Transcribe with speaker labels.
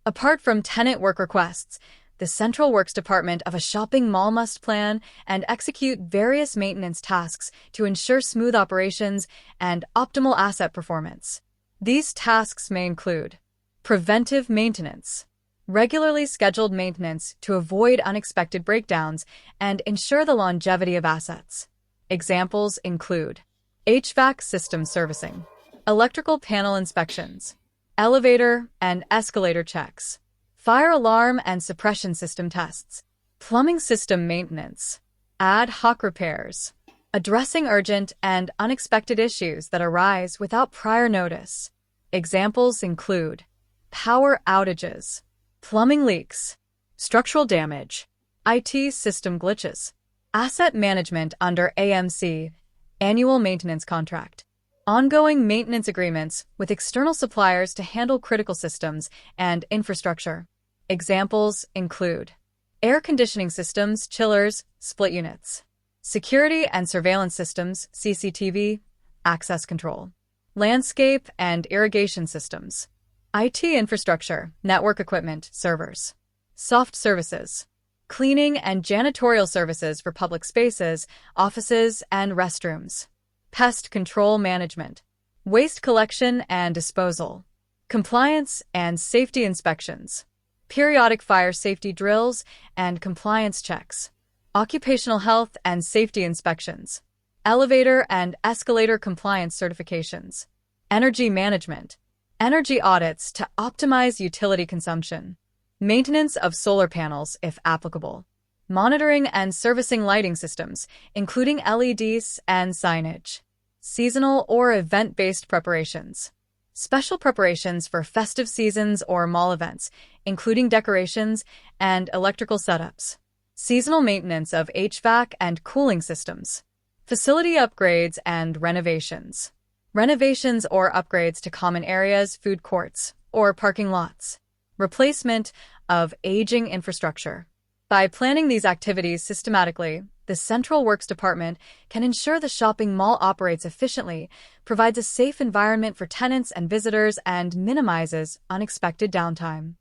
Speaker 1: Apart from tenant work requests, the Central Works Department of a shopping mall must plan and execute various maintenance tasks to ensure smooth operations and optimal asset performance. These tasks may include preventive maintenance, regularly scheduled maintenance to avoid unexpected breakdowns and ensure the longevity of assets. Examples include HVAC system servicing, electrical panel inspections, elevator and escalator checks, fire alarm and suppression system tests, plumbing system maintenance, ad hoc repairs, addressing urgent and unexpected issues that arise without prior notice. Examples include power outages, plumbing leaks, structural damage, IT system glitches, asset management under AMC, annual maintenance contract, ongoing maintenance agreements with external suppliers to handle critical systems and infrastructure. Examples include air conditioning systems, chillers, split units, security and surveillance systems, CCTV, access control, landscape and irrigation systems, IT infrastructure, network equipment, servers, soft services, cleaning and janitorial services for public spaces, offices, and restrooms, pest control management, waste collection and disposal, compliance and safety inspections, periodic fire safety drills and compliance checks, occupational health and safety inspections, elevator and escalator compliance certifications, energy management, energy audits to optimize utility consumption, maintenance of solar panels if applicable, monitoring and servicing lighting systems, including LEDs and signage, seasonal or event-based preparations, special preparations for festive seasons or mall events, including decorations and electrical setups, seasonal maintenance of HVAC and cooling systems, facility upgrades and renovations, renovations or upgrades to common areas, food courts, or parking lots, replacement of aging infrastructure. By planning these activities systematically, the Central Works Department can ensure the shopping mall operates efficiently, provides a safe environment for tenants and visitors, and minimizes unexpected downtime.